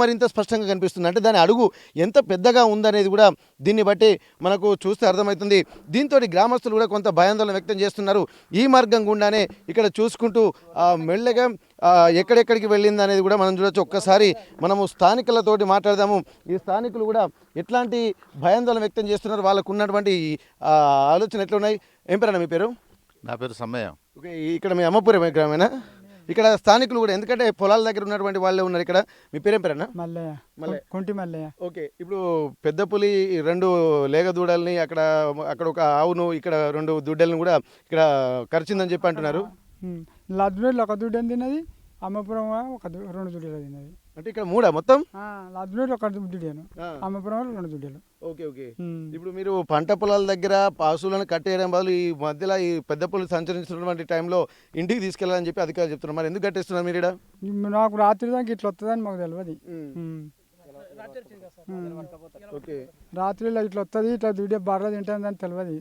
మరింత స్పష్టంగా కనిపిస్తుంది. అంటే దాని అడుగు ఎంత పెద్దగా ఉందనేది కూడా దీన్ని బట్టి మనకు చూస్తే అర్థమవుతుంది. దీంతో గ్రామస్తులు కూడా కొంత భయాందోళన వ్యక్తం చేస్తున్నారు. ఈ మార్గం గుండానే ఇక్కడ చూసుకుంటూ మెల్లగా ఎక్కడెక్కడికి వెళ్ళింది అనేది కూడా మనం చూడొచ్చు. ఒక్కసారి మనము స్థానికులతోటి మాట్లాడదాము. ఈ స్థానికులు కూడా ఎట్లాంటి భయాందోళన వ్యక్తం చేస్తున్నారు, వాళ్ళకు ఉన్నటువంటి ఆలోచన ఎట్లున్నాయి. ఏం పేరన్నా మీ పేరు? నా పేరు సమ్మయ్య. ఓకే, ఇక్కడ మీ అమ్మపురం గ్రామేనా? ఇక్కడ స్థానికులు కూడా, ఎందుకంటే పొలాల దగ్గర ఉన్నటువంటి వాళ్ళే ఉన్నారు ఇక్కడ. మీ పేరేం పేరన్నా? మల్లయ్య. మల్లయ్య. కొంటి మల్లయ్య. ఓకే, ఇప్పుడు పెద్ద పులి 2 లేగ దూడల్ని అక్కడ అక్కడ ఒక ఆవును, ఇక్కడ 2 దుడ్డల్ని కూడా ఇక్కడ కరిచిందని చెప్పి అంటున్నారు. లద్నూరులో ఒక దుడ్డని తిన్నది, అమ్మపురం ఒక 2 దుడ్డలు తిన్నది. అంటే ఇక్కడ 3 మొత్తం? లద్నూరులో ఒక దుడ్డాను, అమ్మపురంలో 2 దుడ్డలు. Okay okay. ఇప్పుడు మీరు పంట పొలాల దగ్గర పశువులను కట్టేయడం బదులు ఈ మధ్యలో ఈ పెద్ద పులి సంచరిస్తున్నటువంటి టైంలో ఇంటికి తీసుకెళ్లాలని చెప్పి అధికారులు చెప్తున్నారు. మరి ఎందుకు కట్టేస్తున్నారు మీరు ఇక్కడ? నాకు రాత్రి దాకా ఇట్లా వస్తుందని మాకు తెలియదు. ఓకే, రాత్రిలో ఇట్లా వస్తుంది, ఇట్లా దుడ్డే బాగా తింటుందని తెలియదు.